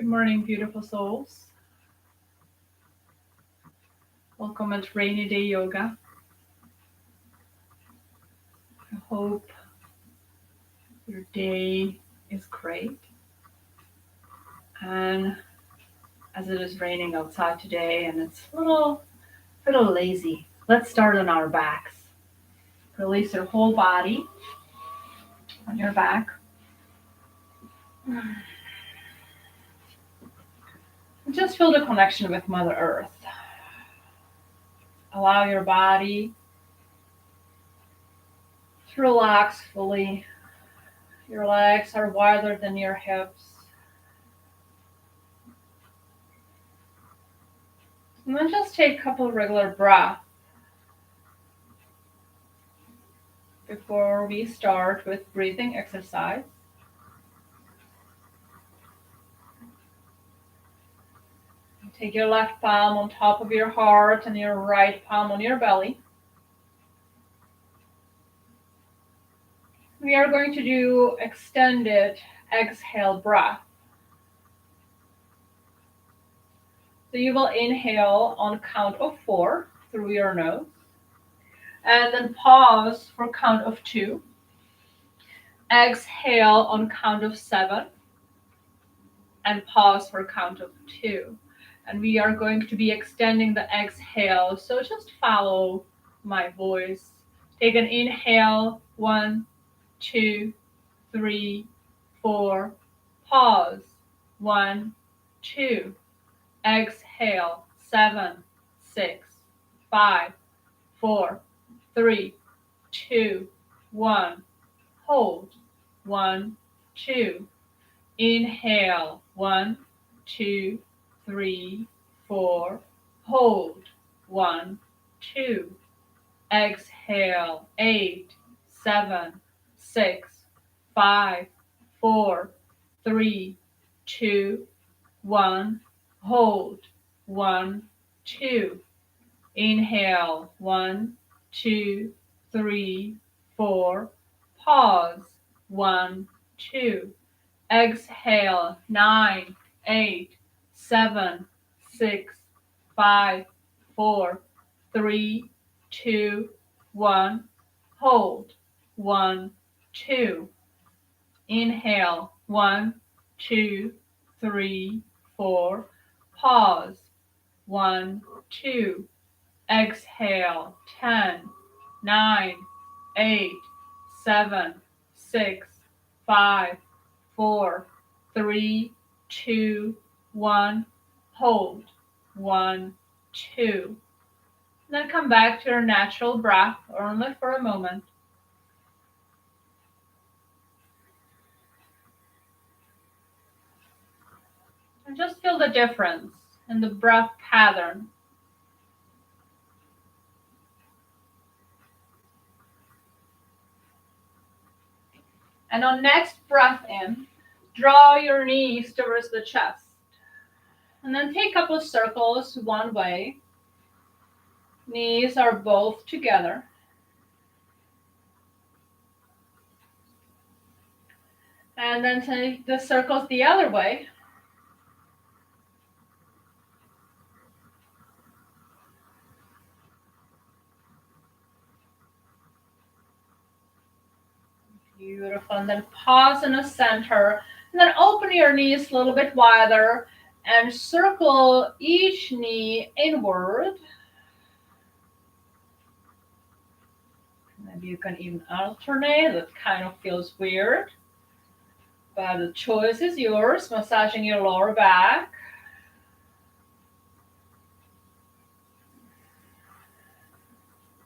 Good morning, beautiful souls. Welcome at Rainy Day Yoga. I hope your day is great. And as it is raining outside today and it's a little lazy, let's start on our backs. Release your whole body on your back. And just feel the connection with Mother Earth. Allow your body to relax fully. Your legs are wider than your hips. And then just take a couple of regular breaths before we start with breathing exercise. Take your left palm on top of your heart and your right palm on your belly. We are going to do extended exhale breath. So you will inhale on count of 4 through your nose, and then pause for count of 2. Exhale on count of 7, and pause for count of 2. And we are going to be extending the exhale, so just follow my voice. Take an inhale, 1, 2, 3, 4. Pause, 1, 2. Exhale, 7, 6, 5, 4, 3, 2, 1. Hold, 1, 2. Inhale, 1, 2, 3, 4. Hold, 1, 2. Exhale, 8, 7, 6, 5, 4, 3, 2, 1. Hold, 1, 2. Inhale, 1, 2, 3, 4. Pause, 1, 2. Exhale, 9, 8, 7, 6, 5, 4, 3, 2, 1. Hold, 1, 2. Inhale, 1, 2, 3, 4. Pause, 1, 2. Exhale, 10, 9, 8, 7, 6, 5, 4, 3, 2, 1. Hold, 1, 2. Then come back to your natural breath, only for a moment. And just feel the difference in the breath pattern. And on next breath in, draw your knees towards the chest. And then take a couple of circles one way. Knees are both together. And then take the circles the other way. Beautiful. And then pause in the center. And then open your knees a little bit wider and circle each knee inward. Maybe you can even alternate. That kind of feels weird. But the choice is yours. Massaging your lower back.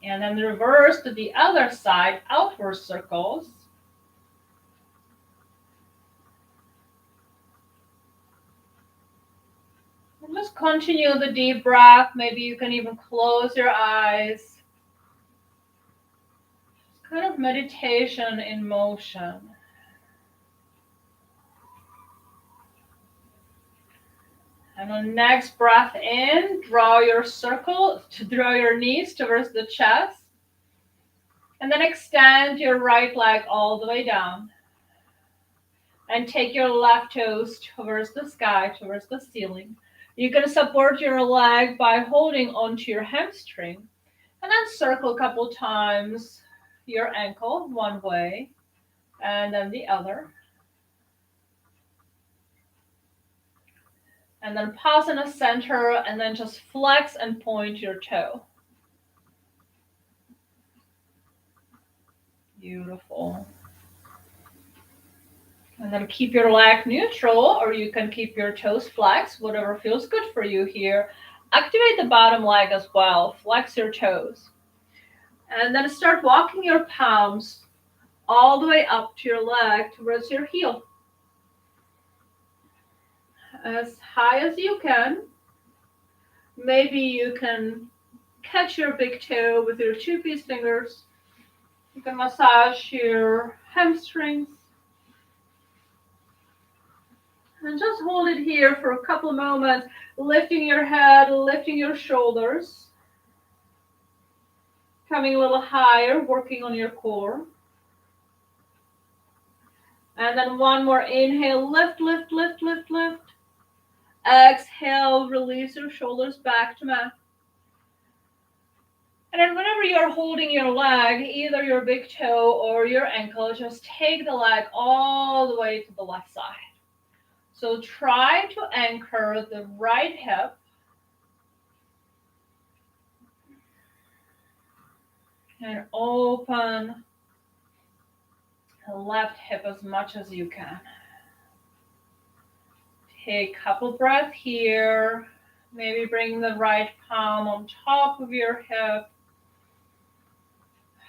And then reverse to the other side, outward circles. And just continue the deep breath. Maybe you can even close your eyes. It's kind of meditation in motion. And on next breath in, draw your knees towards the chest. And then extend your right leg all the way down. And take your left toes towards the sky, towards the ceiling. You can support your leg by holding onto your hamstring. And then circle a couple times your ankle one way and then the other. And then pause in the center and then just flex and point your toe. Beautiful. And then keep your leg neutral, or you can keep your toes flexed, whatever feels good for you here. Activate the bottom leg as well. Flex your toes. And then start walking your palms all the way up to your leg towards your heel. As high as you can. Maybe you can catch your big toe with your 2-piece fingers. You can massage your hamstrings. And just hold it here for a couple of moments, lifting your head, lifting your shoulders. Coming a little higher, working on your core. And then one more inhale, lift, lift, lift, lift, lift. Exhale, release your shoulders back to mat. And then whenever you're holding your leg, either your big toe or your ankle, just take the leg all the way to the left side. So try to anchor the right hip. And open the left hip as much as you can. Take a couple breaths here. Maybe bring the right palm on top of your hip,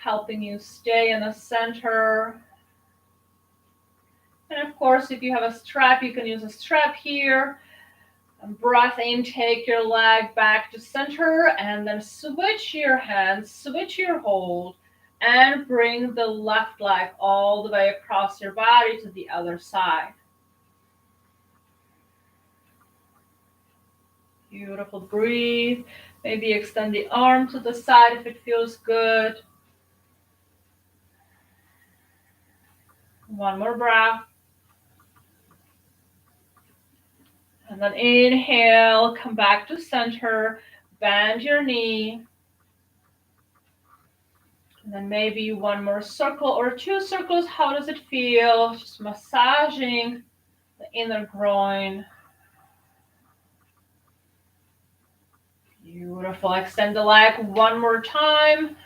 helping you stay in the center. And of course, if you have a strap, you can use a strap here. And breath in, take your leg back to center, and then switch your hands, switch your hold, and bring the left leg all the way across your body to the other side. Beautiful. Breathe. Maybe extend the arm to the side if it feels good. One more breath. And then inhale, come back to center, bend your knee. And then maybe one more circle or 2 circles. How does it feel? Just massaging the inner groin. Beautiful. Extend the leg one more time.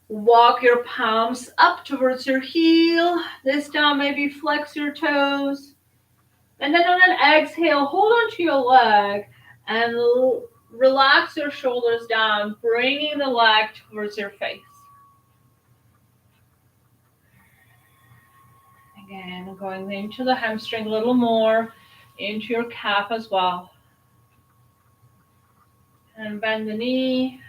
Walk your palms up towards your heel. This time, maybe flex your toes. And then on an exhale, hold onto your leg and relax your shoulders down, bringing the leg towards your face. Again, going into the hamstring a little more, into your calf as well. And bend the knee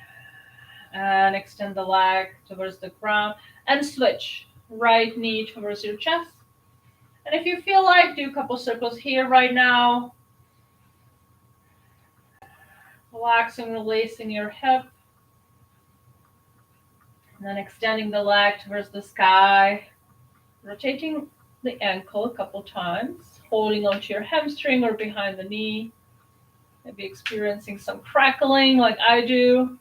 and extend the leg towards the ground and switch. Right knee towards your chest. And if you feel like, do a couple circles here right now. Relaxing, releasing your hip. And then extending the leg towards the sky. Rotating the ankle a couple times. Holding onto your hamstring or behind the knee. Maybe experiencing some crackling like I do.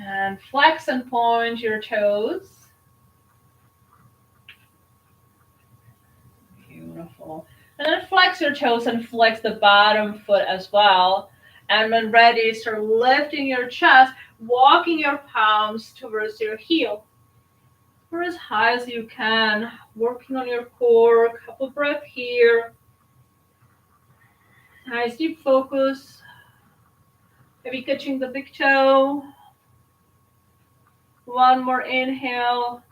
And flex and point your toes. Beautiful. And then flex your toes and flex the bottom foot as well. And when ready, start lifting your chest, walking your palms towards your heel. Or as high as you can, working on your core, a couple breaths here. Nice deep focus. Maybe catching the big toe. One more inhale.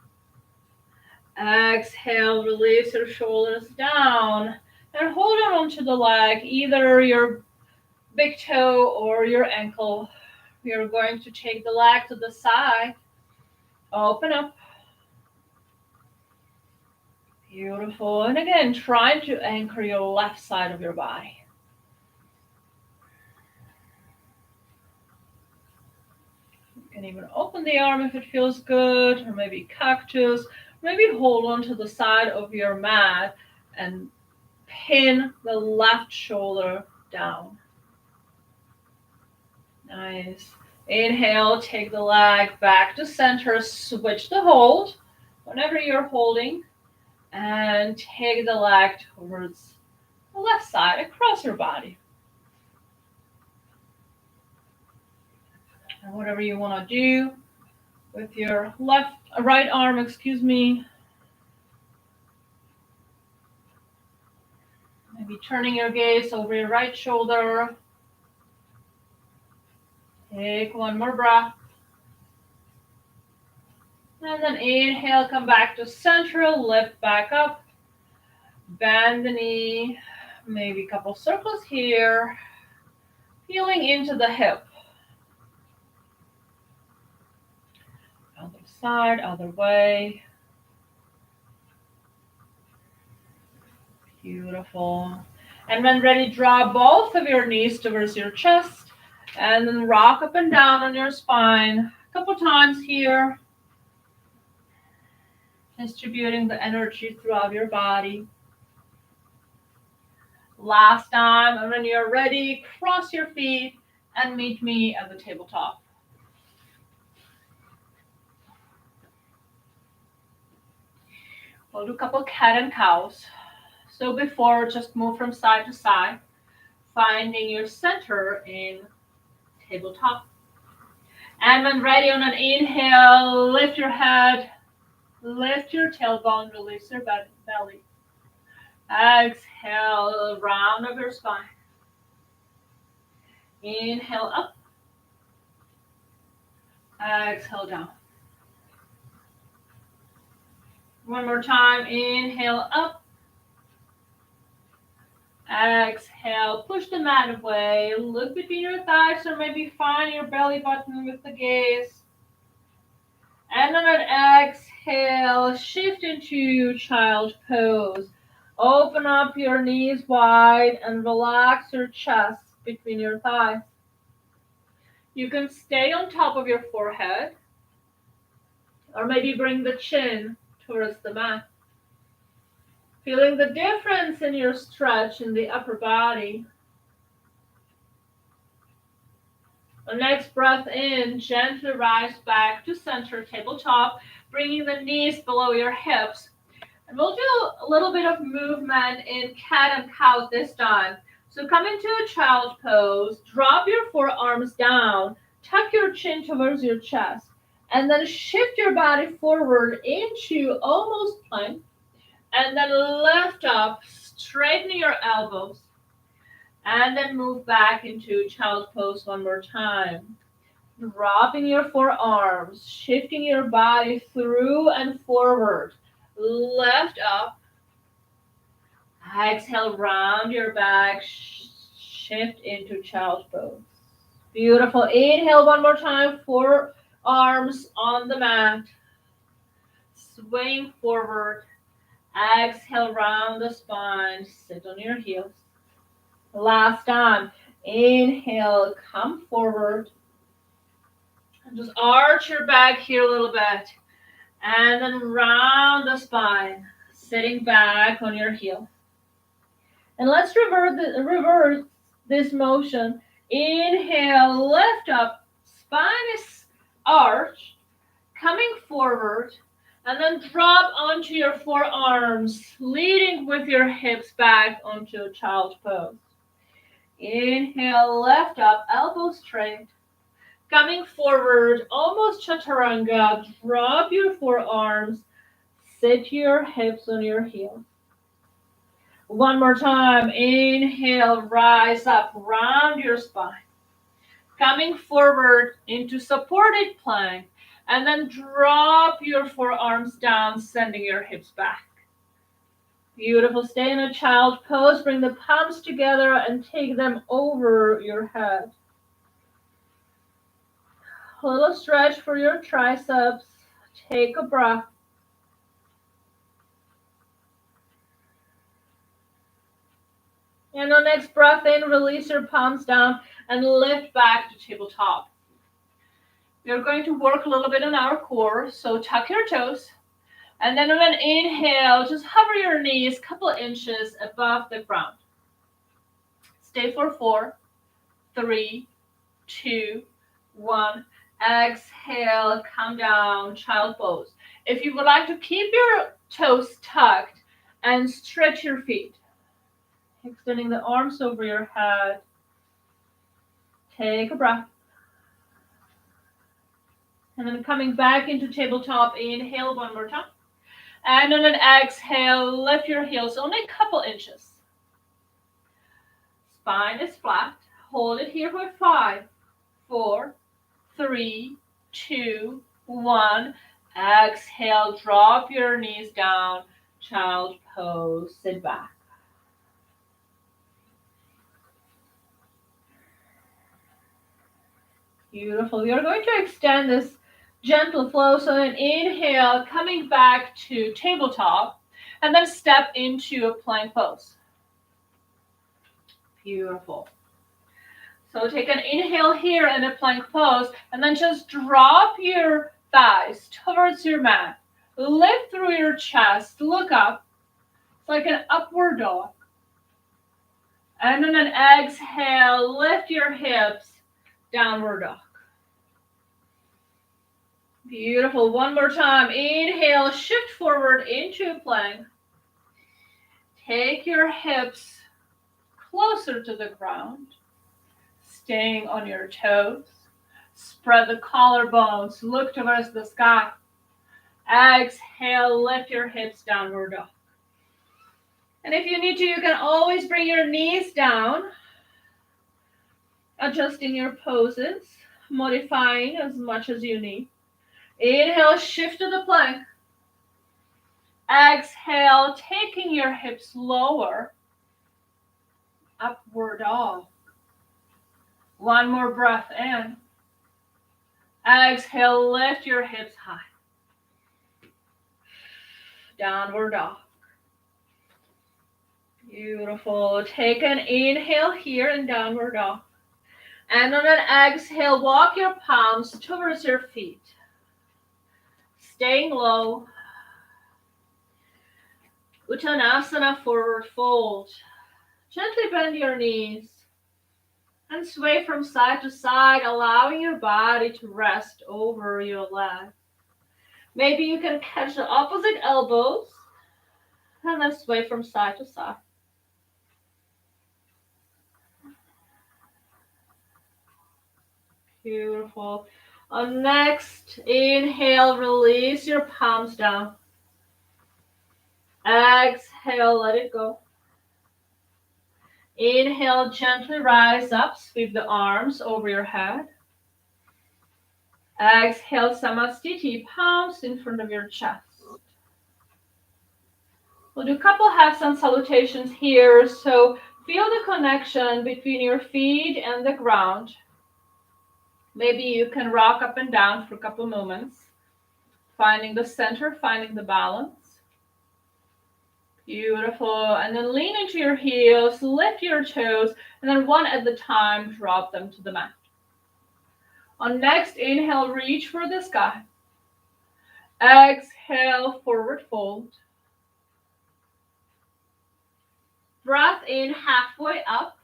Exhale, release your shoulders down. And hold on onto the leg, either your big toe or your ankle. You're going to take the leg to the side. Open up. Beautiful. And again, try to anchor your left side of your body. You can even open the arm if it feels good, or maybe cactus. Maybe hold on to the side of your mat and pin the left shoulder down. Nice. Inhale, take the leg back to center, switch the hold whenever you're holding, and take the leg towards the left side across your body. And whatever you want to do with your right arm, maybe turning your gaze over your right shoulder. Take one more breath. And then inhale, come back to center, lift back up. Bend the knee, maybe a couple circles here. Feeling into the hip. Other side, other way. Beautiful. And when ready, draw both of your knees towards your chest. And then rock up and down on your spine. A couple times here. Distributing the energy throughout your body. Last time, and when you're ready, cross your feet and meet me at the tabletop. We'll do a couple cat and cows. So before, just move from side to side, finding your center in tabletop. And when ready, on an inhale, lift your head, lift your tailbone, release your belly. Exhale, round of your spine. Inhale up. Exhale down. One more time. Inhale up. Exhale, push the mat away. Look between your thighs or maybe find your belly button with the gaze. And on an exhale, shift into child pose. Open up your knees wide and relax your chest between your thighs. You can stay on top of your forehead or maybe bring the chin towards the mat. Feeling the difference in your stretch in the upper body. The next breath in, gently rise back to center tabletop, bringing the knees below your hips. And we'll do a little bit of movement in cat and cow this time. So come into a child pose, drop your forearms down, tuck your chin towards your chest, and then shift your body forward into almost plank. And then lift up, straighten your elbows, and then move back into child pose one more time. Dropping your forearms, shifting your body through and forward. Lift up. Exhale, round your back, shift into child pose. Beautiful. Inhale one more time, forearms on the mat. Swing forward. Exhale, round the spine, sit on your heels. Last time, inhale, come forward. And just arch your back here a little bit. And then round the spine, sitting back on your heel. And let's reverse this motion. Inhale, lift up, spine is arched, coming forward. And then drop onto your forearms, leading with your hips back onto a child pose. Inhale, lift up, elbows straight. Coming forward, almost chaturanga. Drop your forearms, sit your hips on your heels. One more time. Inhale, rise up, round your spine. Coming forward into supported plank. And then drop your forearms down, sending your hips back. Beautiful. Stay in a child pose. Bring the palms together and take them over your head. A little stretch for your triceps. Take a breath. And the next breath in, release your palms down and lift back to tabletop. We're going to work a little bit on our core, so tuck your toes. And then on an inhale, just hover your knees a couple inches above the ground. Stay for 4, 3, 2, 1. Exhale, come down, child pose. If you would like to keep your toes tucked and stretch your feet, extending the arms over your head, take a breath. And then coming back into tabletop, inhale one more time. And on an exhale, lift your heels only a couple inches. Spine is flat. Hold it here for 5, 4, 3, 2, 1. Exhale, drop your knees down. Child pose, sit back. Beautiful. We are going to extend this gentle flow. So an inhale, coming back to tabletop, and then step into a plank pose. Beautiful. So take an inhale here in a plank pose, and then just drop your thighs towards your mat. Lift through your chest, look up. It's like an upward dog. And on an exhale, lift your hips, downward dog. Beautiful. One more time. Inhale, shift forward into a plank. Take your hips closer to the ground, staying on your toes. Spread the collarbones, look towards the sky. Exhale, lift your hips, downward dog. And if you need to, you can always bring your knees down, adjusting your poses, modifying as much as you need. Inhale, shift to the plank. Exhale, taking your hips lower, upward dog. One more breath in. Exhale, lift your hips high. Downward dog. Beautiful. Take an inhale here in downward dog. And on an exhale, walk your palms towards your feet. Staying low. Uttanasana, forward fold. Gently bend your knees and sway from side to side, allowing your body to rest over your leg. Maybe you can catch the opposite elbows and then sway from side to side. Beautiful. On next inhale, release your palms down. Exhale, let it go. Inhale, gently rise up, sweep the arms over your head. Exhale, Samastiti, palms in front of your chest. We'll do a couple handstand salutations here. So feel the connection between your feet and the ground. Maybe you can rock up and down for a couple moments, finding the center, finding the balance. Beautiful. And then lean into your heels, lift your toes, and then one at a time, drop them to the mat. On next inhale, reach for the sky. Exhale, forward fold. Breath in, halfway up,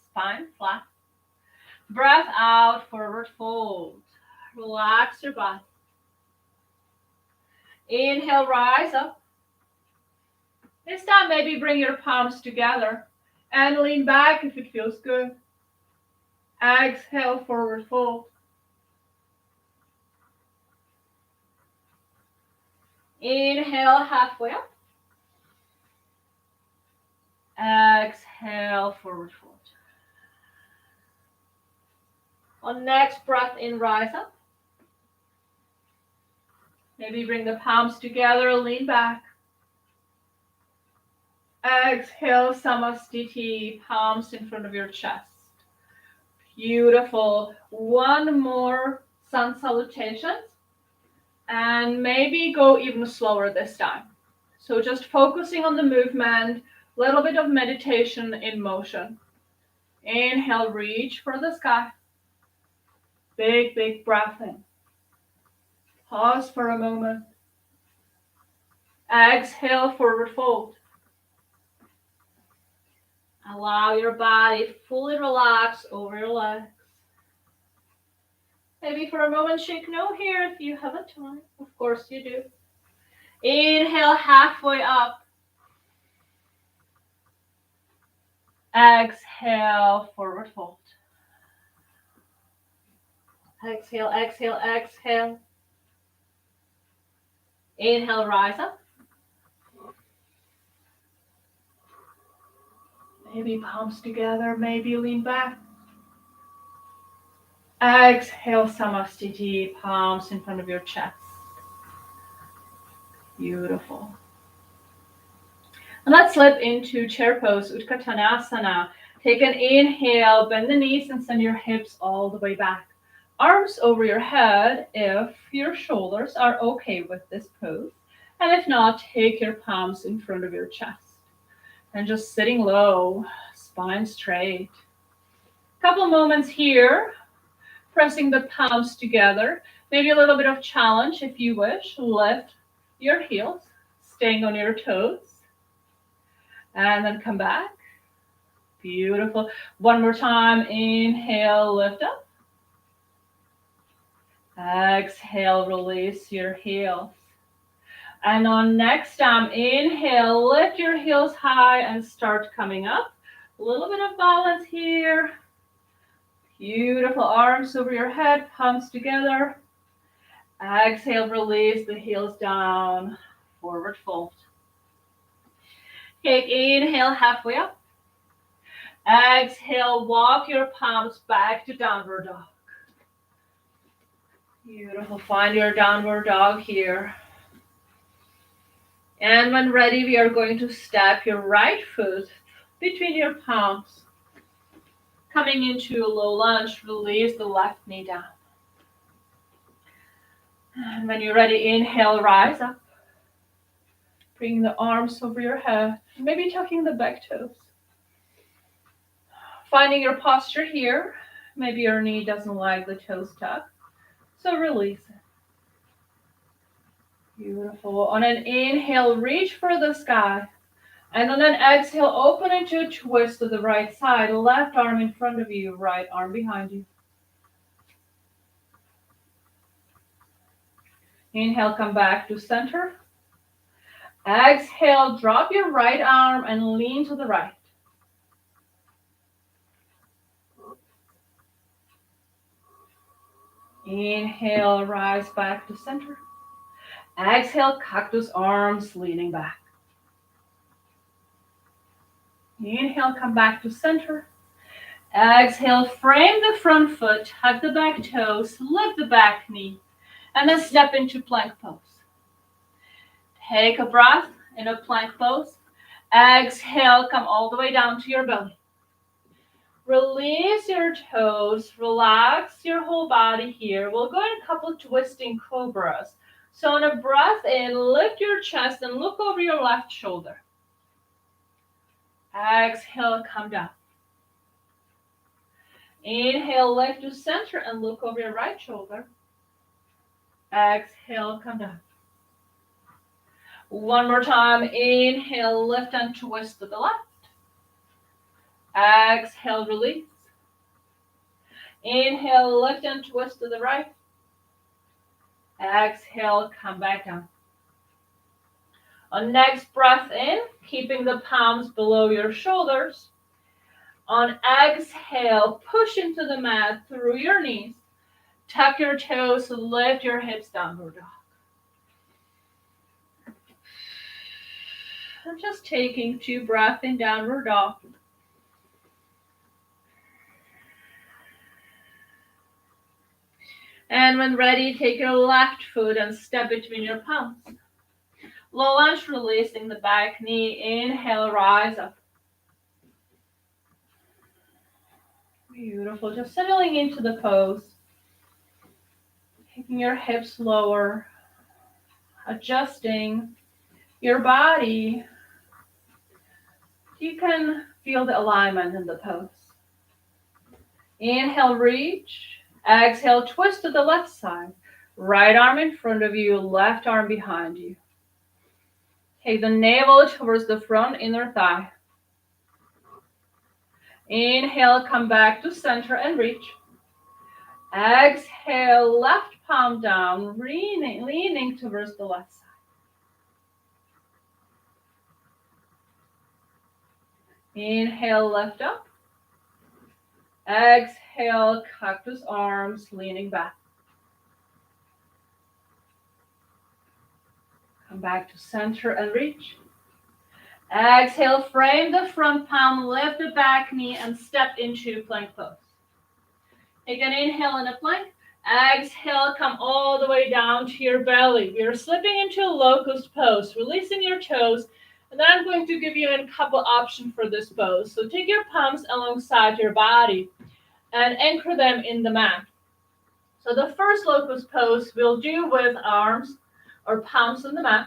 spine flat. Breath out, forward fold. Relax your body. Inhale, rise up. This time, maybe bring your palms together and lean back if it feels good. Exhale, forward fold. Inhale, halfway up. Exhale, forward fold. On next breath in, rise up. Maybe bring the palms together, lean back. Exhale, Samastiti, palms in front of your chest. Beautiful. One more sun salutations. And maybe go even slower this time. So just focusing on the movement, a little bit of meditation in motion. Inhale, reach for the sky. Big, big breath in. Pause for a moment. Exhale, forward fold. Allow your body fully relax over your legs. Maybe for a moment shake no here if you have a time. Of course you do. Inhale, halfway up. Exhale, forward fold. Exhale, exhale, exhale. Inhale, rise up. Maybe palms together, maybe lean back. Exhale, Samastiti, palms in front of your chest. Beautiful. And let's slip into chair pose, Uttanasana. Take an inhale, bend the knees and send your hips all the way back. Arms over your head if your shoulders are okay with this pose. And if not, take your palms in front of your chest. And just sitting low, spine straight. Couple moments here, pressing the palms together. Maybe a little bit of challenge if you wish. Lift your heels, staying on your toes. And then come back. Beautiful. One more time. Inhale, lift up. Exhale, release your heels. And on next time, inhale, lift your heels high and start coming up. A little bit of balance here. Beautiful. Arms over your head, palms together. Exhale, release the heels down. Forward fold. Take inhale, halfway up. Exhale, walk your palms back to downward dog. Beautiful. Find your downward dog here. And when ready, we are going to step your right foot between your palms. Coming into a low lunge, release the left knee down. And when you're ready, inhale, rise up. Bring the arms over your head, maybe tucking the back toes. Finding your posture here. Maybe your knee doesn't like the toes tucked, so release it. Beautiful. On an inhale, reach for the sky. And on an exhale, open into a twist to the right side. Left arm in front of you, right arm behind you. Inhale, come back to center. Exhale, drop your right arm and lean to the right. Inhale, rise back to center. Exhale, cactus arms, leaning back. Inhale, come back to center. Exhale, frame the front foot, hug the back toes, lift the back knee, and then step into plank pose. Take a breath in a plank pose. Exhale, come all the way down to your belly. Release your toes, relax your whole body here. We'll go in a couple twisting cobras. So on a breath in, lift your chest and look over your left shoulder. Exhale, come down. Inhale, lift to center and look over your right shoulder. Exhale, come down. One more time. Inhale, lift and twist to the left. Exhale, release. Inhale, lift and twist to the right. Exhale, come back down. On next breath in, keeping the palms below your shoulders. On exhale, push into the mat through your knees. Tuck your toes, lift your hips, downward dog. I'm just taking 2 breaths in downward dog. And when ready, take your left foot and step between your palms. Low lunge, releasing the back knee. Inhale, rise up. Beautiful. Just settling into the pose. Taking your hips lower. Adjusting your body. You can feel the alignment in the pose. Inhale, reach. Exhale, twist to the left side. Right arm in front of you, left arm behind you. Take the navel towards the front inner thigh. Inhale, come back to center and reach. Exhale, left palm down, leaning towards the left side. Inhale, lift up. Exhale, cactus arms, leaning back. Come back to center and reach. Exhale, frame the front palm, lift the back knee, and step into plank pose. Take an inhale in a plank. Exhale, come all the way down to your belly. We are slipping into a locust pose, releasing your toes. And then I'm going to give you a couple options for this pose. So take your palms alongside your body and anchor them in the mat. So the first locust pose we'll do with arms or palms on the mat.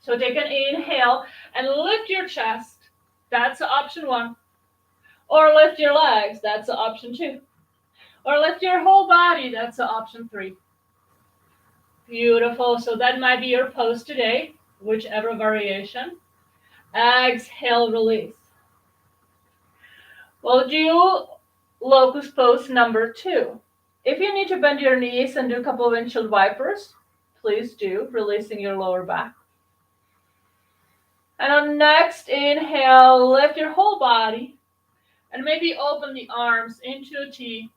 So take an inhale and lift your chest. That's option 1. Or lift your legs. That's option 2. Or lift your whole body. That's option 3. Beautiful. So that might be your pose today, whichever variation. Exhale, release. We'll do locust pose number 2. If you need to bend your knees and do a couple of windshield wipers, please do, releasing your lower back. And on next inhale, lift your whole body and maybe open the arms into a T,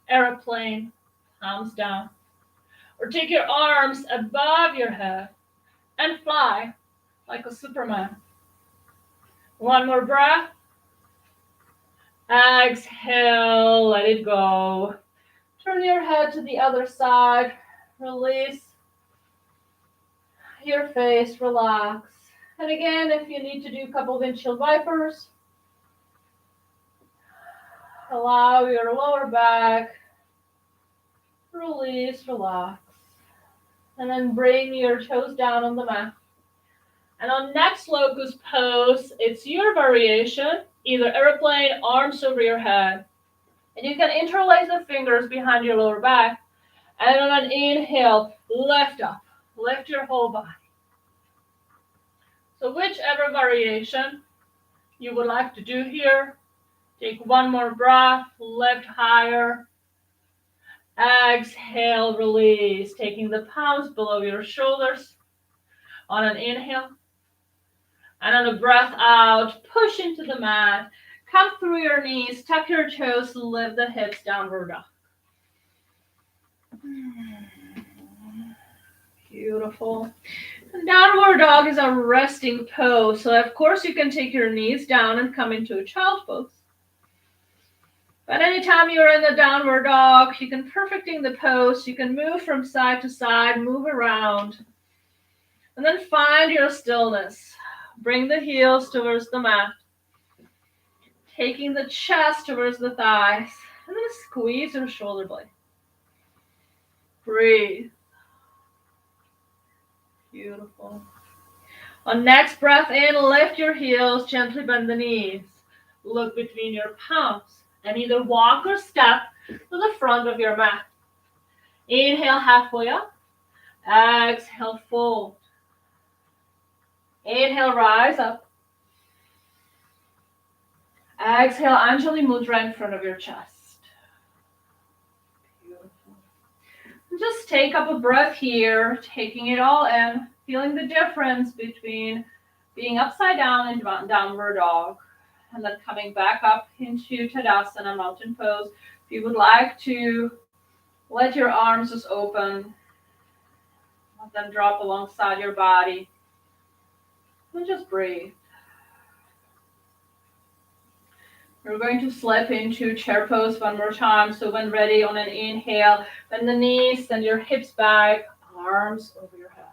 airplane, palms down. Or take your arms above your head and fly like a Superman. One more breath. Exhale, let it go. Turn your head to the other side. Release your face, relax. And again, if you need to do a couple of windshield wipers, allow your lower back, release, relax. And then bring your toes down on the mat. And on next locust pose, it's your variation, either airplane, arms over your head. And you can interlace the fingers behind your lower back. And on an inhale, lift up. Lift your whole body. So whichever variation you would like to do here, take one more breath, lift higher. Exhale, release, taking the palms below your shoulders on an inhale. And on a breath out, push into the mat. Come through your knees, tuck your toes, lift the hips, downward dog. Beautiful. And downward dog is a resting pose. So of course you can take your knees down and come into a child pose. But anytime you're in the downward dog, you can perfecting the pose. You can move from side to side, move around. And then find your stillness. Bring the heels towards the mat. Taking the chest towards the thighs. And then squeeze your shoulder blade. Breathe. Beautiful. On next breath in, lift your heels, gently bend the knees. Look between your palms and either walk or step to the front of your mat. Inhale halfway up. Exhale, fold. Inhale, rise up. Exhale, Anjali Mudra in front of your chest. Beautiful. And just take up a breath here, taking it all in, feeling the difference between being upside down and downward dog. And then coming back up into Tadasana, mountain pose. If you would like to let your arms just open, let them drop alongside your body. And just breathe. We're going to slip into chair pose one more time. So when ready, on an inhale, bend the knees, send your hips back, arms over your head.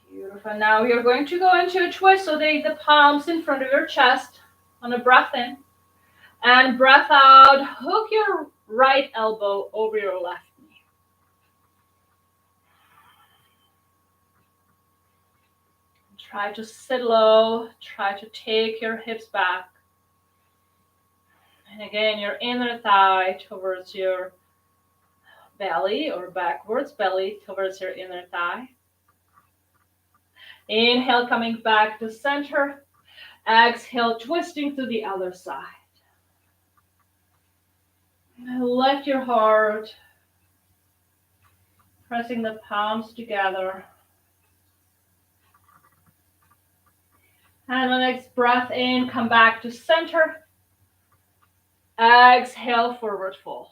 Beautiful. Now you're going to go into a twist. So take the palms in front of your chest on a breath in. And breath out, hook your right elbow over your left knee. Try to sit low. Try to take your hips back. And again, your inner thigh towards your belly or backwards belly towards your inner thigh. Inhale, coming back to center. Exhale, twisting to the other side. Lift your heart, pressing the palms together. And the next breath in, come back to center. Exhale, forward fold.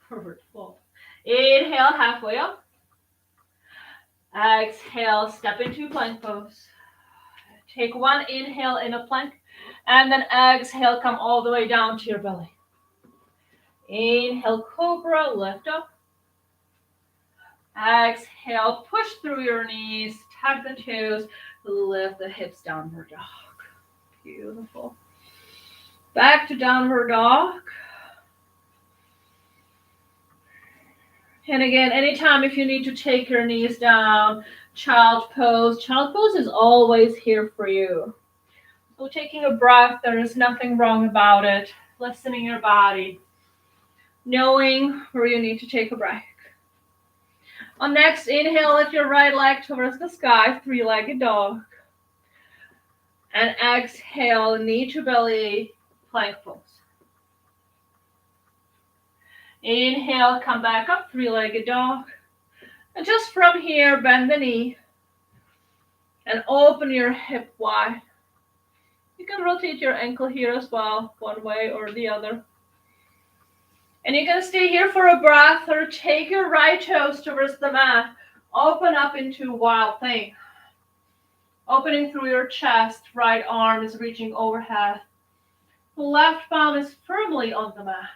Forward fold. Inhale, halfway up. Exhale, step into plank pose. Take one inhale in a plank, and then exhale, come all the way down to your belly. Inhale, cobra, lift up. Exhale, push through your knees, tap the toes, lift the hips, downward dog. Beautiful. Back to downward dog. And again, anytime if you need to take your knees down, child pose is always here for you. So taking a breath, there is nothing wrong about it. Listening your body, knowing where you need to take a break. On next inhale, lift your right leg towards the sky, three-legged dog. And exhale, knee to belly, plank pose. Inhale, come back up, three-legged dog. And just from here, bend the knee and open your hip wide. You can rotate your ankle here as well, one way or the other. And you can stay here for a breath or take your right toes towards the mat. Open up into wild thing. Opening through your chest, right arm is reaching overhead. Left palm is firmly on the mat.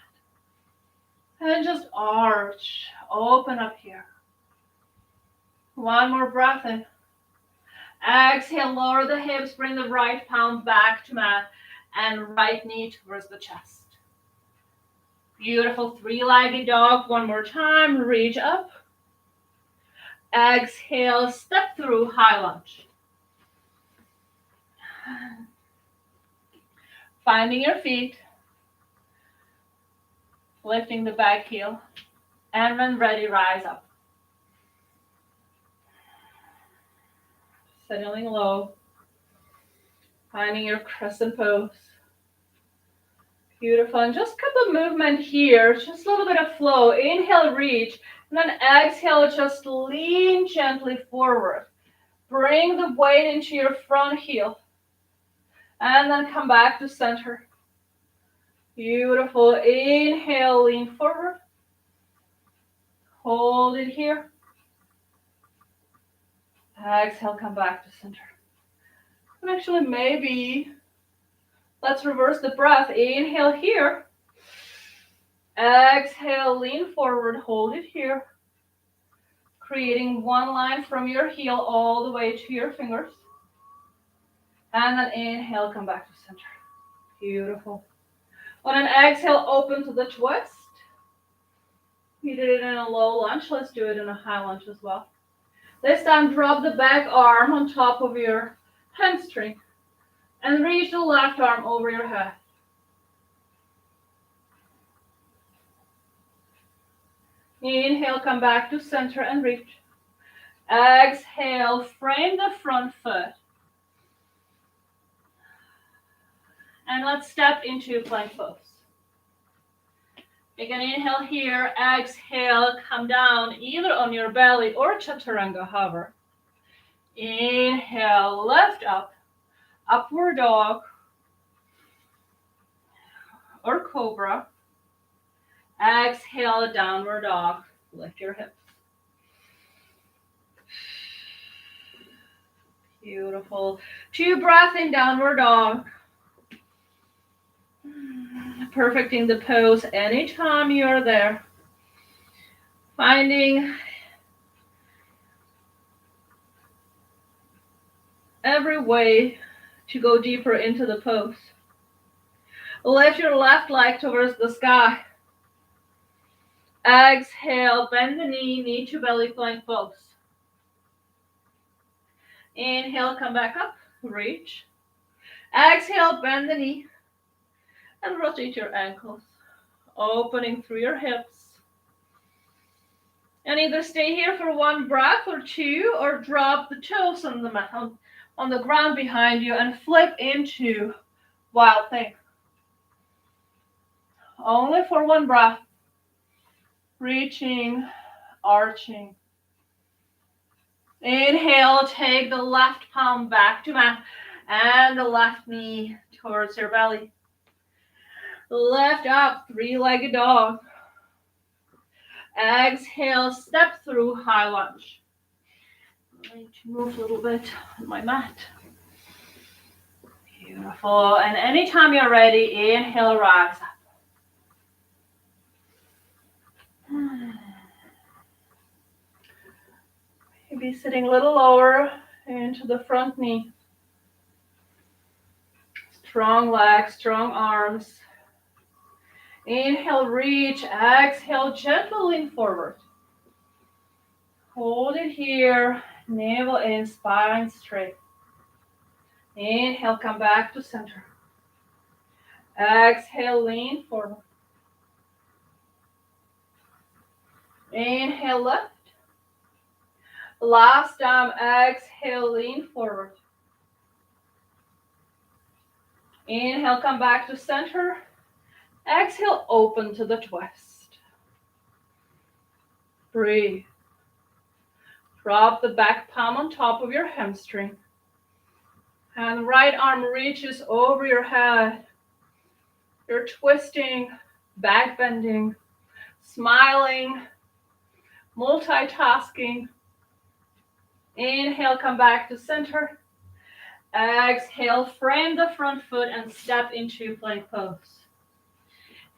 And just arch, open up here. One more breath in. Exhale, lower the hips, bring the right palm back to mat and right knee towards the chest. Beautiful three-legged dog. One more time, reach up. Exhale, step through high lunge. Finding your feet. Lifting the back heel. And when ready, rise up. Settling low. Finding your crescent pose. Beautiful. And just a couple movement here. Just a little bit of flow. Inhale, reach. And then exhale, just lean gently forward. Bring the weight into your front heel. And then come back to center. Beautiful. Inhale, lean forward. Hold it here. Exhale, come back to center. And actually, maybe let's reverse the breath. Inhale here. Exhale, lean forward. Hold it here. Creating one line from your heel all the way to your fingers. And then inhale, come back to center. Beautiful. On an exhale, open to the twist. You did it in a low lunge. Let's do it in a high lunge as well. This time, drop the back arm on top of your hamstring and reach the left arm over your head. Inhale, come back to center and reach. Exhale, frame the front foot. And let's step into plank pose. You can inhale here, exhale, come down either on your belly or chaturanga hover. Inhale, lift up, upward dog or cobra. Exhale, downward dog. Lift your hips. Beautiful. 2 breaths in downward dog. Perfecting the pose anytime you are there. Finding every way to go deeper into the pose. Lift your left leg towards the sky. Exhale, bend the knee, knee to belly plank pose. Inhale, come back up, reach. Exhale, bend the knee. And rotate your ankles, opening through your hips. And either stay here for one breath or two, or drop the toes on the mat, on the ground behind you and flip into wild thing. Only for one breath. Reaching, arching. Inhale, take the left palm back to mat and the left knee towards your belly. Lift up, three-legged dog. Exhale, step through high lunge. I need to move a little bit on my mat. Beautiful. And anytime you're ready, inhale, rise up. Maybe sitting a little lower into the front knee. Strong legs, strong arms. Inhale, reach. Exhale, gently lean forward. Hold it here. Navel in, spine straight. Inhale, come back to center. Exhale, lean forward. Inhale, left. Last time, exhale, lean forward. Inhale, come back to center. Exhale, open to the twist. Breathe. Drop the back palm on top of your hamstring. And right arm reaches over your head. You're twisting, back bending, smiling, multitasking. Inhale, come back to center. Exhale, frame the front foot and step into plank pose.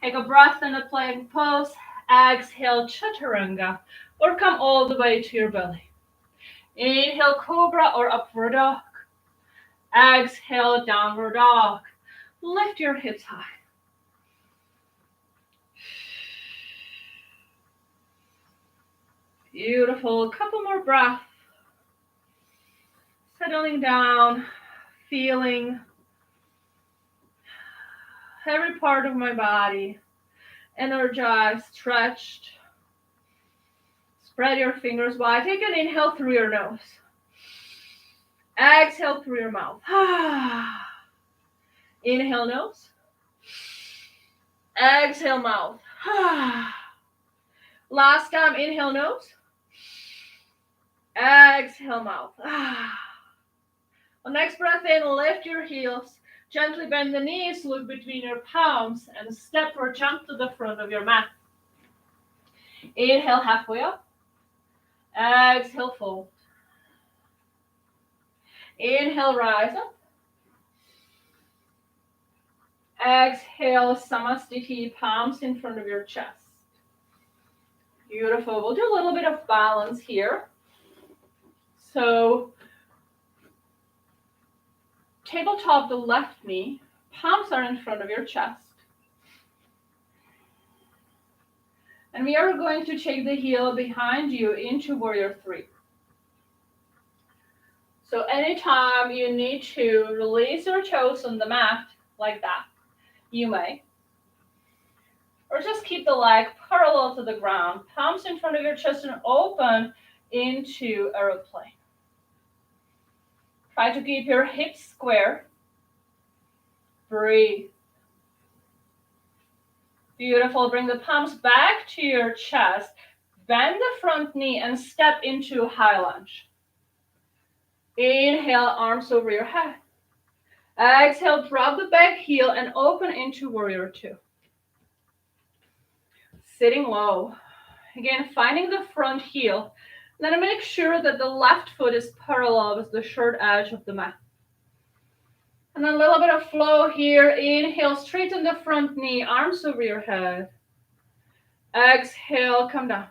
Take a breath in the plank pose. Exhale, chaturanga, or come all the way to your belly. Inhale, cobra or upward dog. Exhale, downward dog. Lift your hips high. Beautiful. A couple more breaths. Settling down, feeling every part of my body energized, stretched. Spread your fingers wide. Take an inhale through your nose. Exhale through your mouth. Inhale, nose. Exhale, mouth. Last time, inhale, nose. Exhale, mouth. On next breath in, lift your heels. Gently bend the knees, look between your palms, and step or jump to the front of your mat. Inhale, halfway up. Exhale, fold. Inhale, rise up. Exhale, Samasthiti, palms in front of your chest. Beautiful. We'll do a little bit of balance here. So, tabletop the left knee, palms are in front of your chest. And we are going to take the heel behind you into warrior three. So anytime you need to release your toes on the mat, like that, you may. Or just keep the leg parallel to the ground, palms in front of your chest and open into aeroplane. Try to keep your hips square. Breathe. Beautiful. Bring the palms back to your chest. Bend the front knee and step into high lunge. Inhale, arms over your head. Exhale, drop the back heel and open into warrior two. Sitting low. Again, finding the front heel. Then make sure that the left foot is parallel with the short edge of the mat. And then a little bit of flow here. Inhale, straighten the front knee, arms over your head. Exhale, come down.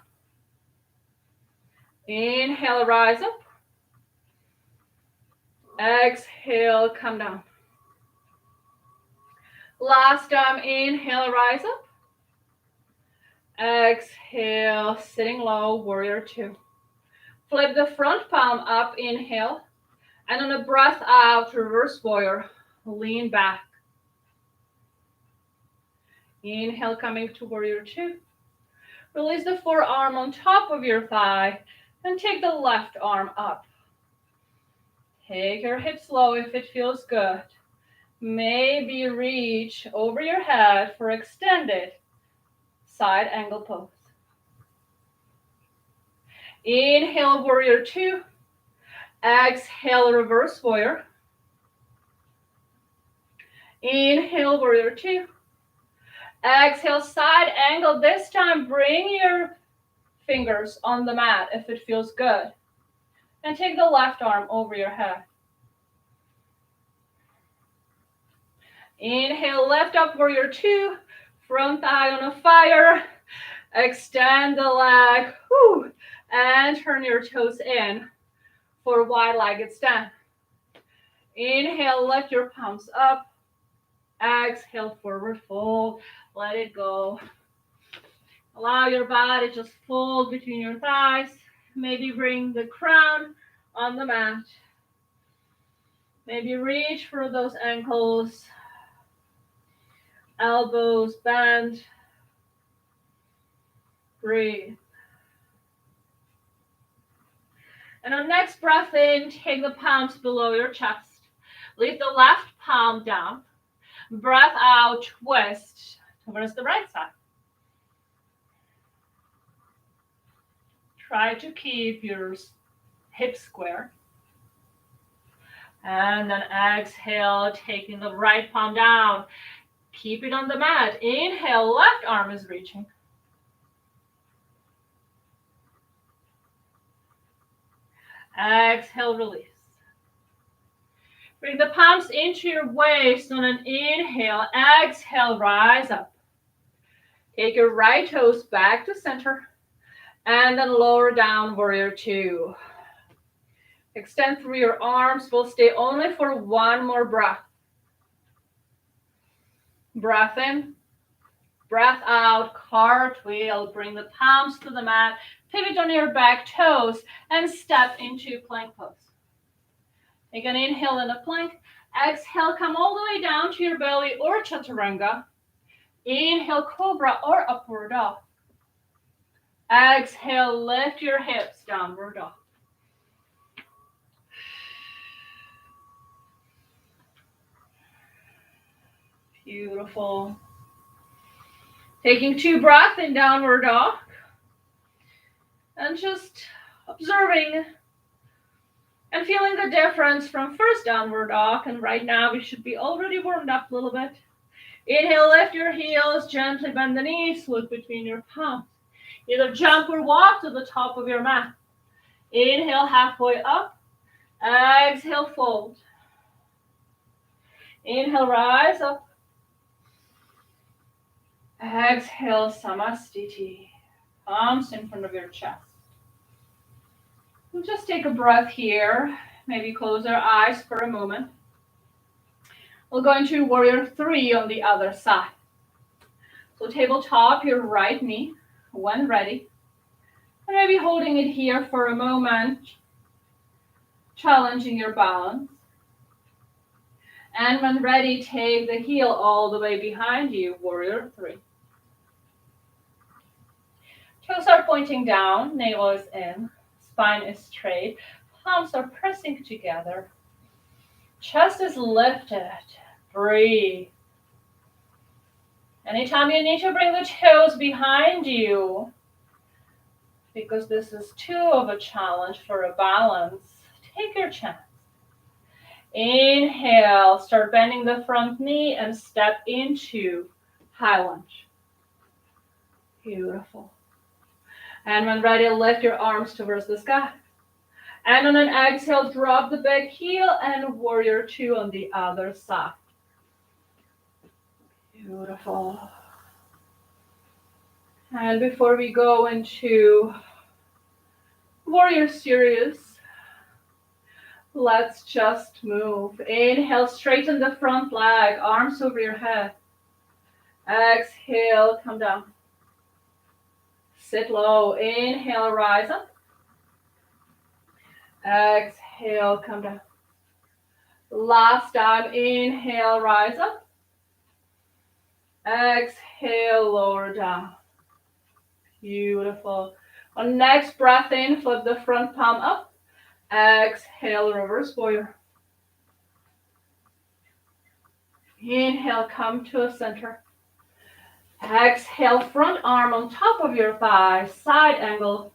Inhale, rise up. Exhale, come down. Last time, inhale, rise up. Exhale, sitting low, warrior two. Flip the front palm up, inhale. And on a breath out, reverse warrior, lean back. Inhale, coming to warrior two. Release the forearm on top of your thigh and take the left arm up. Take your hips low if it feels good. Maybe reach over your head for extended side angle pose. Inhale, warrior two. Exhale, reverse warrior. Inhale, warrior two. Exhale, side angle. This time, bring your fingers on the mat if it feels good. And take the left arm over your head. Inhale, lift up, warrior two. Front thigh on a fire. Extend the leg. Whew, and turn your toes in for wide-legged stand. Inhale, lift your palms up. Exhale, forward fold. Let it go. Allow your body just fold between your thighs. Maybe bring the crown on the mat. Maybe reach for those ankles. Elbows bend. Breathe. And on next breath in, take the palms below your chest. Leave the left palm down. Breath out, twist towards the right side. Try to keep your hips square. And then exhale, taking the right palm down. Keep it on the mat. Inhale, left arm is reaching. Exhale, release. Bring the palms into your waist on an inhale. Exhale, rise up. Take your right toes back to center. And then lower down, warrior two. Extend through your arms. We'll stay only for one more breath. Breath in. Breath out. Cartwheel. Bring the palms to the mat. Pivot on your back toes. And step into plank pose. Take an inhale in a plank. Exhale, come all the way down to your belly or chaturanga. Inhale, cobra or upward dog. Exhale, lift your hips, downward dog. Beautiful. Taking 2 breaths in downward dog. And just observing and feeling the difference from first downward dog. And right now we should be already warmed up a little bit. Inhale, lift your heels, gently bend the knees, look between your palms. Either jump or walk to the top of your mat. Inhale, halfway up. Exhale, fold. Inhale, rise up. Exhale, samastiti. Palms in front of your chest. We'll just take a breath here. Maybe close our eyes for a moment. We'll go into warrior three on the other side. So tabletop your right knee when ready. And maybe holding it here for a moment. Challenging your balance. And when ready, take the heel all the way behind you, warrior three. Toes are pointing down, navel is in, spine is straight, palms are pressing together. Chest is lifted. Breathe. Anytime you need to bring the toes behind you, because this is too of a challenge for a balance, take your chance. Inhale, start bending the front knee and step into high lunge. Beautiful. And when ready, lift your arms towards the sky. And on an exhale, drop the back heel and warrior two on the other side. Beautiful. And before we go into warrior series, let's just move. Inhale, straighten the front leg, arms over your head. Exhale, come down. Sit low. Inhale, rise up. Exhale, come down. Last time, inhale, rise up. Exhale, lower down. Beautiful. On next breath in, flip the front palm up. Exhale, reverse warrior. Inhale, come to a center. Exhale, front arm on top of your thigh, side angle.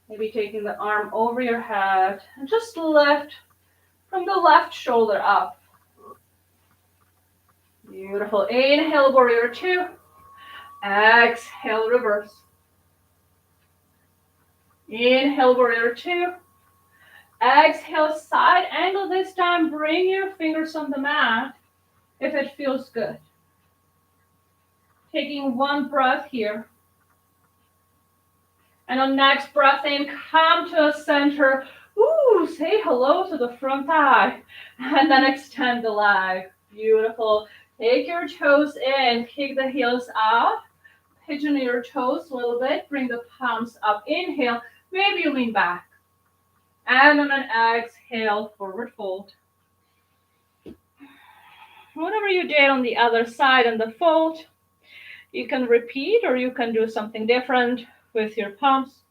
Maybe taking the arm over your head and just lift from the left shoulder up. Beautiful. Inhale, warrior two. Exhale, reverse. Inhale, warrior two. Exhale, side angle this time. Bring your fingers on the mat if it feels good. Taking one breath here. And on next breath in, come to a center. Ooh, say hello to the front thigh. And then extend the leg. Beautiful. Take your toes in, kick the heels out. Pigeon your toes a little bit. Bring the palms up. Inhale, maybe lean back. And on an exhale, forward fold. Whatever you did on the other side in the fold, you can repeat or you can do something different with your palms.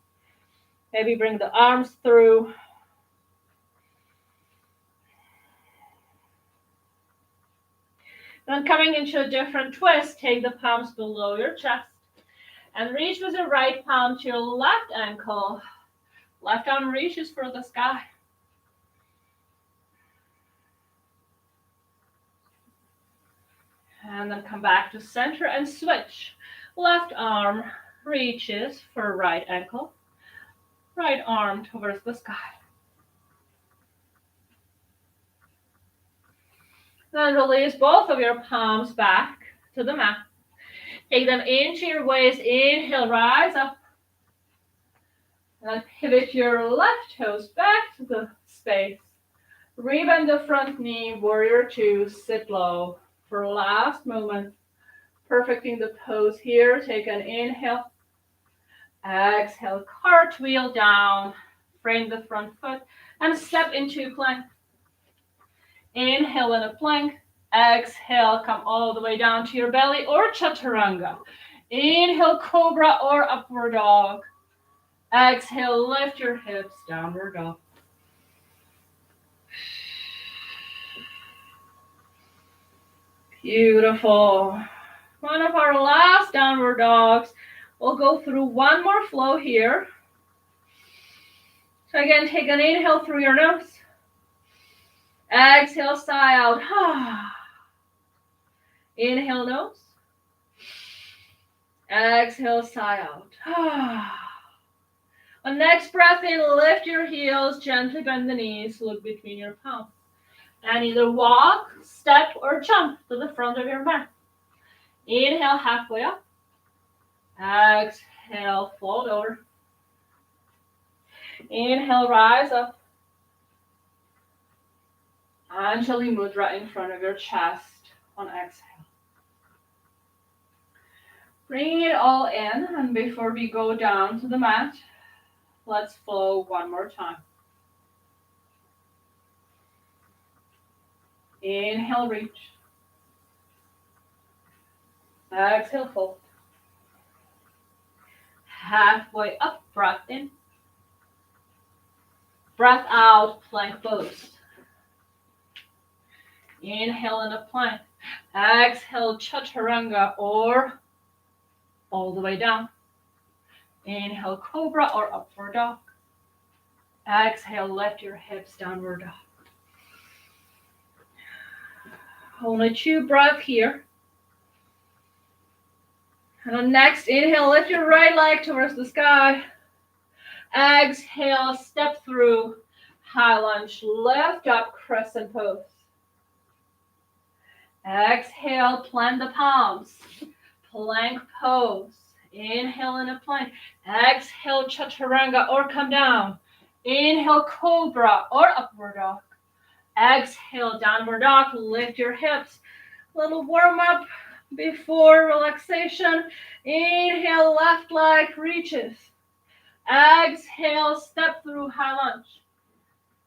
Maybe bring the arms through. Then coming into a different twist, take the palms below your chest and reach with your right palm to your left ankle. Left arm reaches for the sky. And then come back to center and switch. Left arm reaches for right ankle. Right arm towards the sky. Then release both of your palms back to the mat. Take them into your waist. Inhale, rise up. And pivot your left toes back to the space. Rebend the front knee, warrior two, sit low. For last moment, perfecting the pose here. Take an inhale. Exhale, cartwheel down. Frame the front foot and step into plank. Inhale in a plank. Exhale, come all the way down to your belly or chaturanga. Inhale, cobra or upward dog. Exhale, lift your hips, downward dog. Beautiful. One of our last downward dogs. We'll go through one more flow here. So again, take an inhale through your nose. Exhale, sigh out. Inhale, nose. Exhale, sigh out. On next breath in, lift your heels, gently bend the knees, look between your palms. And either walk, step, or jump to the front of your mat. Inhale, halfway up. Exhale, fold over. Inhale, rise up. Anjali Mudra in front of your chest on exhale. Bring it all in, and before we go down to the mat, let's flow one more time. Inhale, reach. Exhale, fold. Halfway up, breath in. Breath out, plank pose. Inhale in a plank. Exhale, chaturanga or all the way down. Inhale, cobra or upward dog. Exhale, lift your hips, downward dog. Only 2 breaths here. And on next inhale, lift your right leg towards the sky. Exhale, step through high lunge, lift up, crescent pose. Exhale, plant the palms, plank pose. Inhale in a plank. Exhale, chaturanga or come down. Inhale, cobra or upward dog. Exhale, downward dog. Lift your hips. Little warm up before relaxation. Inhale, left leg reaches. Exhale, step through high lunge.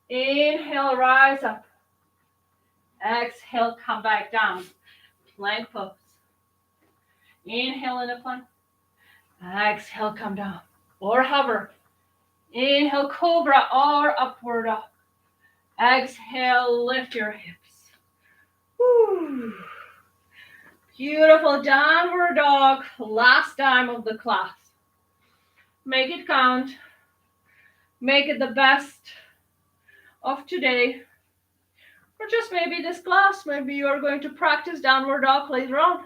Inhale, rise up. Exhale, come back down. Plank pose. Inhale in a plank. Exhale, come down or hover. Inhale, cobra or upward dog. Exhale, lift your hips. Woo. Beautiful downward dog. Last time of the class. Make it count. Make it the best of today. Or just maybe this class. Maybe you are going to practice downward dog later on.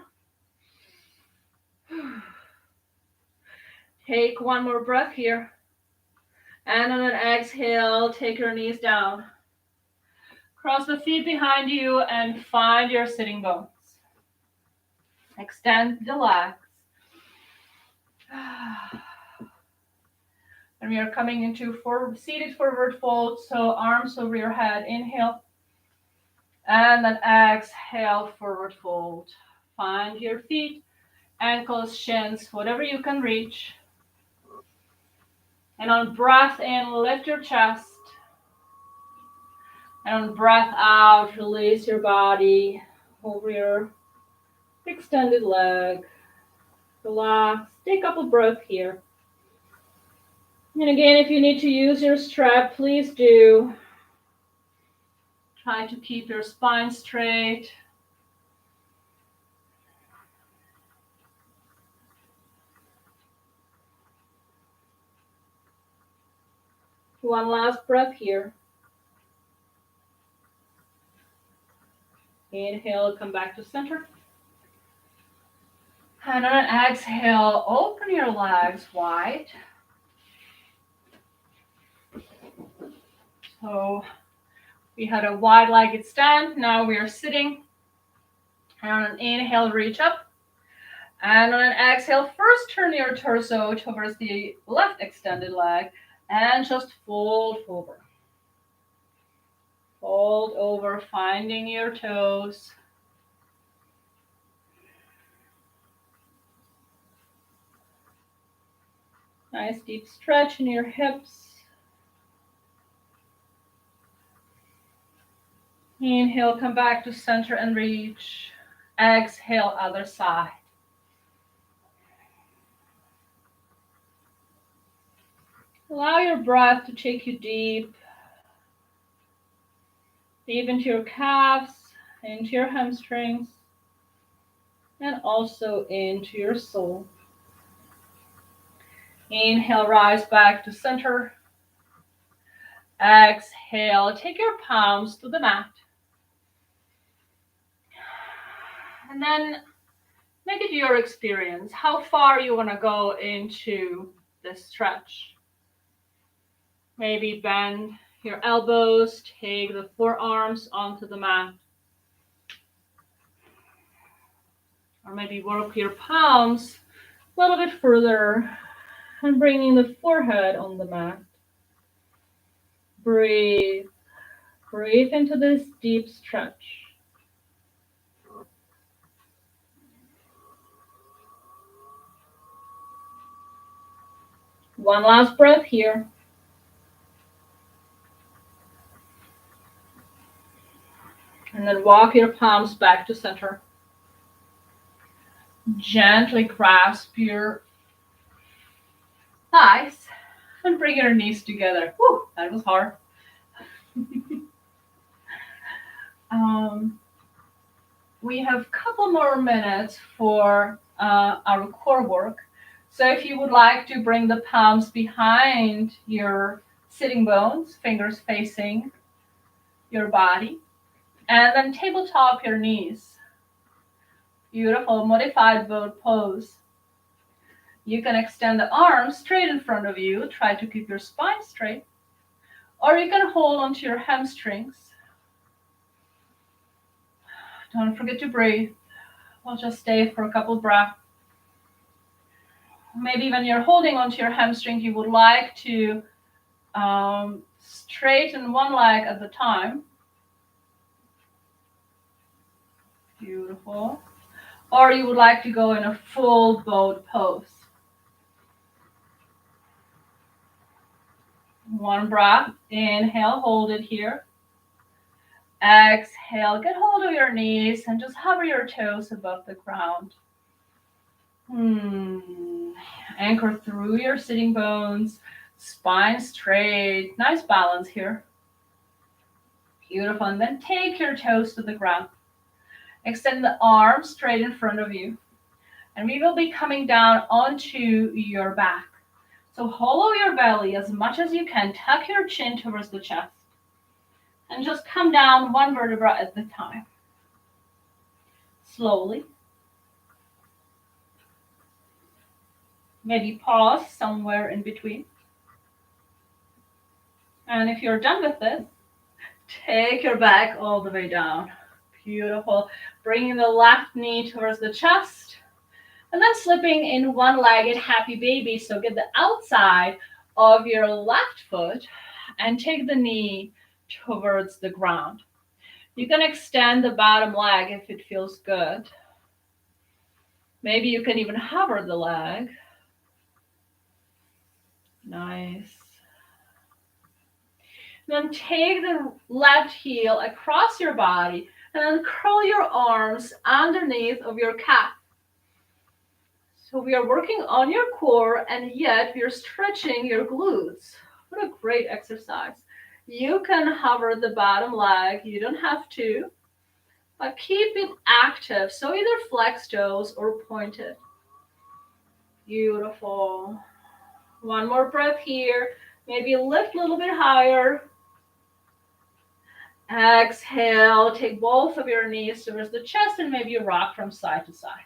Take one more breath here. And on an exhale, take your knees down. Cross the feet behind you and find your sitting bones. Extend the legs. And we are coming into seated forward fold, so arms over your head. Inhale. And then exhale, forward fold. Find your feet, ankles, shins, whatever you can reach. And on breath in, lift your chest. And on breath out, release your body over your extended leg. Relax. Take a couple breaths here. And again, if you need to use your strap, please do. Try to keep your spine straight. One last breath here. Inhale, come back to center. And on an exhale, open your legs wide. So we had a wide-legged stand. Now we are sitting. And on an inhale, reach up. And on an exhale, first turn your torso towards the left extended leg and just fold over. Fold over, finding your toes. Nice deep stretch in your hips. Inhale, come back to center and reach. Exhale, other side. Allow your breath to take you deep into your calves, into your hamstrings, and also into your soul. Inhale, rise back to center. Exhale, take your palms to the mat. And then make it your experience how far you want to go into this stretch. Maybe bend your elbows, take the forearms onto the mat. Or maybe work your palms a little bit further and bringing the forehead on the mat. Breathe. Breathe into this deep stretch. One last breath here. And then walk your palms back to center. Gently grasp your thighs and bring your knees together. Whew, that was hard. We have a couple more minutes for our core work. So if you would like to bring the palms behind your sitting bones, fingers facing your body, and then tabletop your knees. Beautiful modified boat pose. You can extend the arms straight in front of you. Try to keep your spine straight. Or you can hold onto your hamstrings. Don't forget to breathe. We'll just stay for a couple breaths. Maybe when you're holding onto your hamstring, you would like to straighten one leg at a time. Beautiful. Or you would like to go in a full boat pose. One breath. Inhale, hold it here. Exhale, get hold of your knees and just hover your toes above the ground. Anchor through your sitting bones, spine straight. Nice balance here. Beautiful. And then take your toes to the ground. Extend the arms straight in front of you. And we will be coming down onto your back. So hollow your belly as much as you can. Tuck your chin towards the chest. And just come down one vertebra at a time. Slowly. Maybe pause somewhere in between. And if you're done with this, take your back all the way down. Beautiful. Bringing the left knee towards the chest. And then slipping in one-legged happy baby. So get the outside of your left foot and take the knee towards the ground. You can extend the bottom leg if it feels good. Maybe you can even hover the leg. Nice. Then take the left heel across your body and then curl your arms underneath of your calf. So we are working on your core and yet we are stretching your glutes. What a great exercise. You can hover the bottom leg, you don't have to, but keep it active. So either flex toes or point it. Beautiful. One more breath here. Maybe lift a little bit higher. Exhale, take both of your knees towards the chest and maybe rock from side to side.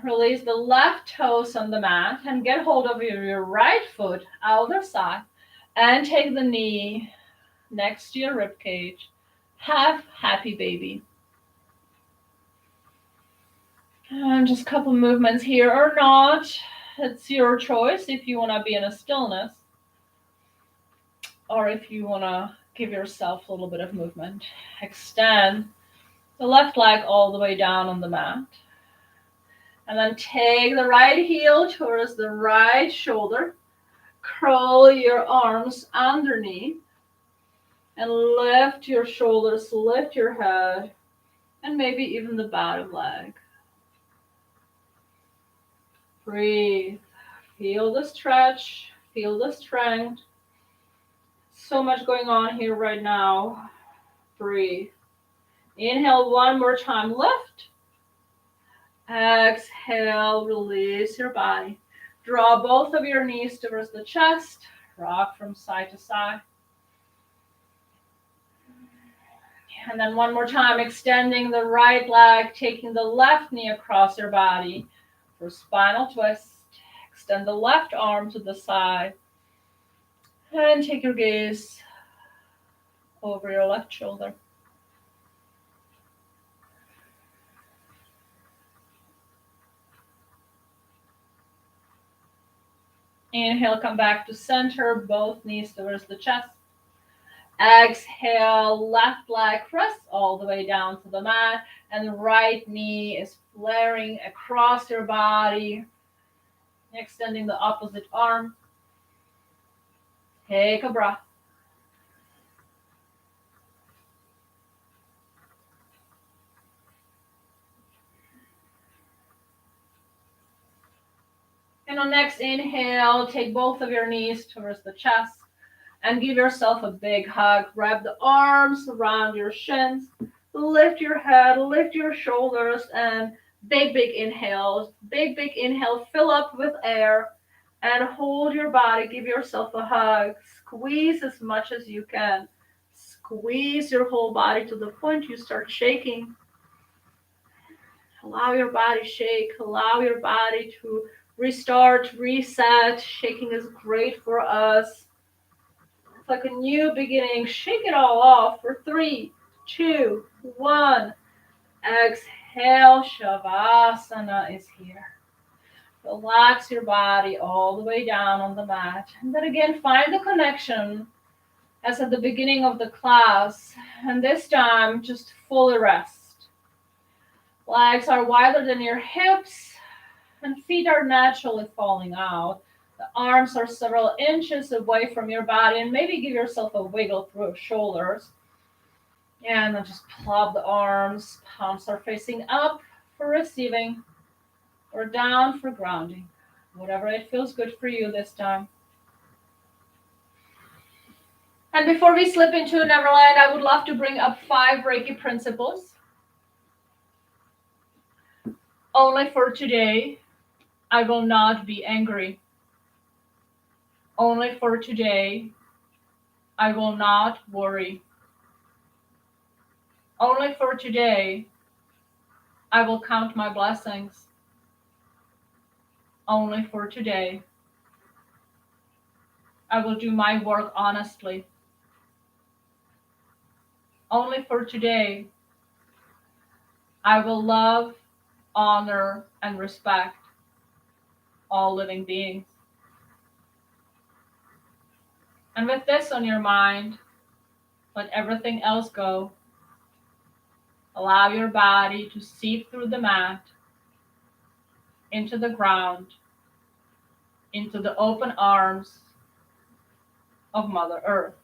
Release the left toes on the mat and get hold of your right foot, other side, and take the knee next to your rib cage. Have happy baby. And just a couple movements here or not. It's your choice if you want to be in a stillness or if you want to give yourself a little bit of movement. Extend the left leg all the way down on the mat. And then take the right heel towards the right shoulder. Curl your arms underneath. And lift your shoulders, lift your head, and maybe even the bottom leg. Breathe. Feel the stretch. Feel the strength. So much going on here right now. Breathe. Inhale one more time. Lift. Exhale. Release your body. Draw both of your knees towards the chest. Rock from side to side. And then one more time, extending the right leg, taking the left knee across your body for spinal twist. Extend the left arm to the side. And take your gaze over your left shoulder. Inhale, come back to center, both knees towards the chest. Exhale, left leg rests all the way down to the mat, and the right knee is flaring across your body, extending the opposite arm. Take a breath. And on next inhale, take both of your knees towards the chest. And give yourself a big hug. Wrap the arms around your shins. Lift your head, lift your shoulders, and big inhale. Big inhale. Fill up with air and hold your body. Give yourself a hug. Squeeze as much as you can. Squeeze your whole body to the point you start shaking. Allow your body shake. Allow your body to restart, reset. Shaking is great for us. Like a new beginning. Shake it all off for 3, 2, 1. Exhale. Shavasana is here. Relax your body all the way down on the mat. And then again, find the connection as at the beginning of the class. And this time, just fully rest. Legs are wider than your hips. And feet are naturally falling out. The arms are several inches away from your body, and maybe give yourself a wiggle through shoulders. And then just plop the arms. Palms are facing up for receiving. or down for grounding. Whatever it feels good for you this time. And before we slip into Neverland, I would love to bring up 5 Reiki principles. Only for today, I will not be angry. Only for today, I will not worry. Only for today, I will count my blessings. Only for today, I will do my work honestly. Only for today, I will love, honor, and respect all living beings. And with this on your mind, let everything else go. Allow your body to seep through the mat, into the ground, into the open arms of Mother Earth.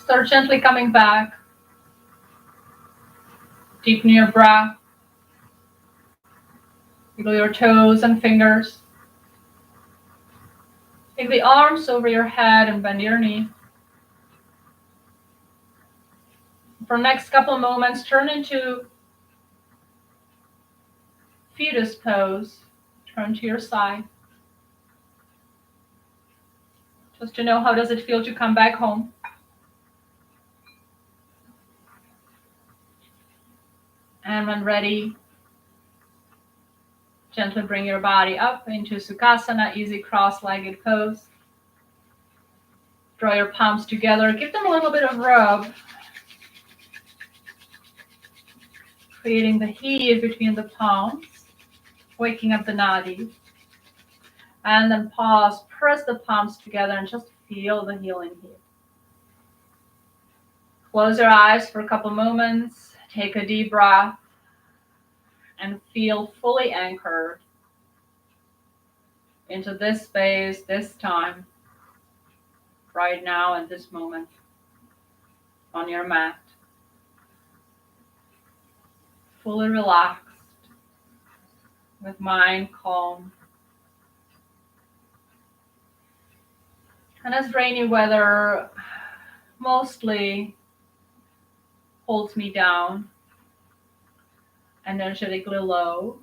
Start gently coming back. Deepen your breath. Wiggle your toes and fingers. Take the arms over your head and bend your knee. For the next couple of moments, turn into fetus pose. Turn to your side. Just to know, how does it feel to come back home? And when ready, gently bring your body up into Tsukasana, easy cross-legged pose. Draw your palms together. Give them a little bit of rub, creating the heat between the palms, waking up the nadis. And then pause, press the palms together, and just feel the healing heat. Close your eyes for a couple moments. Take a deep breath and feel fully anchored into this space, this time, right now, in this moment, on your mat. Fully relaxed, with mind calm. And as rainy weather mostly holds me down, energetically low,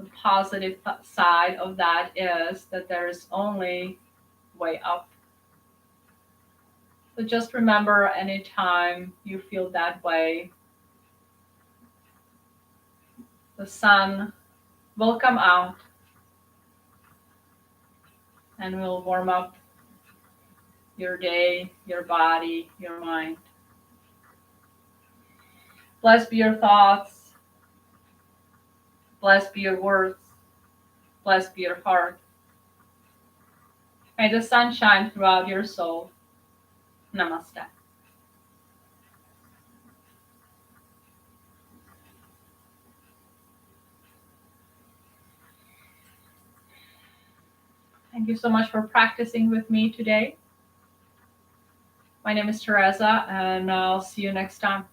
The positive side of that is that there is only way up. So just remember, anytime you feel that way, the sun will come out and will warm up your day, your body, your mind. Blessed be your thoughts. Blessed be your words. Blessed be your heart. May the sun shine throughout your soul. Namaste. Thank you so much for practicing with me today. My name is Teresa, and I'll see you next time.